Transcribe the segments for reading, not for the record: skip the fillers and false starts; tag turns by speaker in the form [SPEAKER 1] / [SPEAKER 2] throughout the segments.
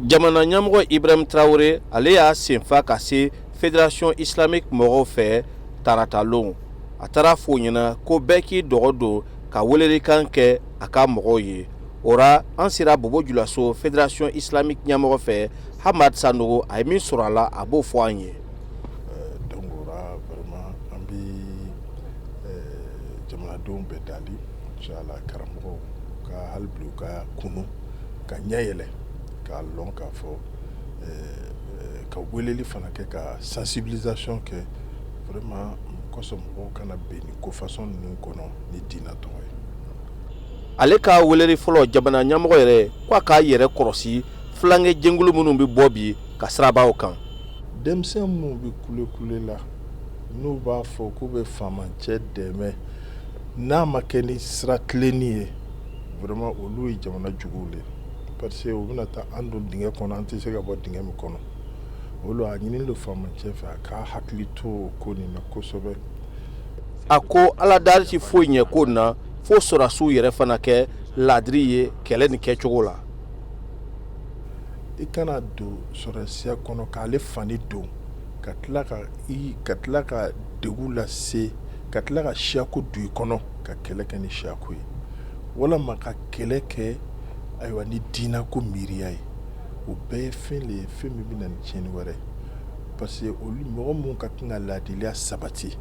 [SPEAKER 1] Jamana ɲɛmɔgɔ Ibrahim Traoré ale y'a senfa ka se Fédération Islamique mɔgɔw fɛ taratalon. A taara f'u ɲɛna ko bɛɛ k'i dɔgɔ don ka welelikan kɛ a ka mɔgɔw ye. Ora an sera Bobo Dioulasso Fédération Islamique ɲɛmɔgɔ fɛ Hamad Sanogo a ye min sɔrɔ a la a b'o fɔ an ye.
[SPEAKER 2] Donc ora vraiment an bɛ jamanadenw bɛɛ dali inchallah karamɔgɔw ka hali bi u ka kunu ka ɲɛ yɛlɛ k'a lɔn k'a fɔ ka weleli fana kɛ ka sensibilisation kɛ vraiment kosɔn mɔgɔw kana bɛn ni ko façon ninnu kɔnɔ ni diinɛ tɔgɔ ye.
[SPEAKER 1] Ale ka weleri fɔlɔ jamana ɲɛmɔgɔ yɛrɛ k'a k'a yɛrɛ kɔlɔsi fulankɛ jɛnkulu minnu bɛ bɔ bi ka sirabaw kan.
[SPEAKER 2] Denmisɛn minnu bɛ kule la n'u b'a fɔ k'u bɛ faamacɛ dɛmɛ n'a ma kɛ ni sira tilenni ye vraiment olu ye jamana juguw le parce que u bɛna taa an don dingɛ kɔnɔ an tɛ se ka bɔ dingɛ min kɔnɔ olu a ɲini don faamacɛ fɛ a ka hakili to o ko nin na kosɛbɛ.
[SPEAKER 1] A ko ala dali ti foyi ɲɛ ko na fo sɔrɔdasiw yɛrɛ fana kɛ laadiri ye kɛlɛ nin kɛcogo la.
[SPEAKER 2] I kana don sɔrɔdasiya kɔnɔ k'ale fani don ka tila ka degun lase ka tila ka siyako don i kɔnɔ ka kɛlɛ kɛ ni siyako ye walama ka kɛlɛ kɛ ayiwa ni diinako miiriya ye o bɛɛ ye fɛn le ye fɛn min bɛ na ni tiɲɛni wɛrɛ parce que olu mɔgɔ minnu ka kan ka laadiliya sabati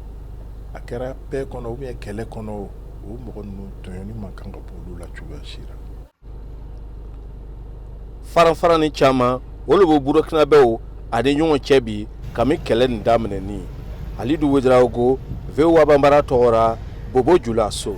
[SPEAKER 2] a kɛra paix kɔnɔ ou bien kɛlɛ kɔnɔ o mɔgɔ ninnu tɔɲɔni man kan ka bɔ olu la cogoya si la.
[SPEAKER 1] Faran-faranni caman olu bɛ Burukinabew ani ɲɔgɔn cɛ bi kami kɛlɛ nin daminɛni. Alidu Ouedraogo, VOA Bambara tɔgɔra Bobo Dioulasso.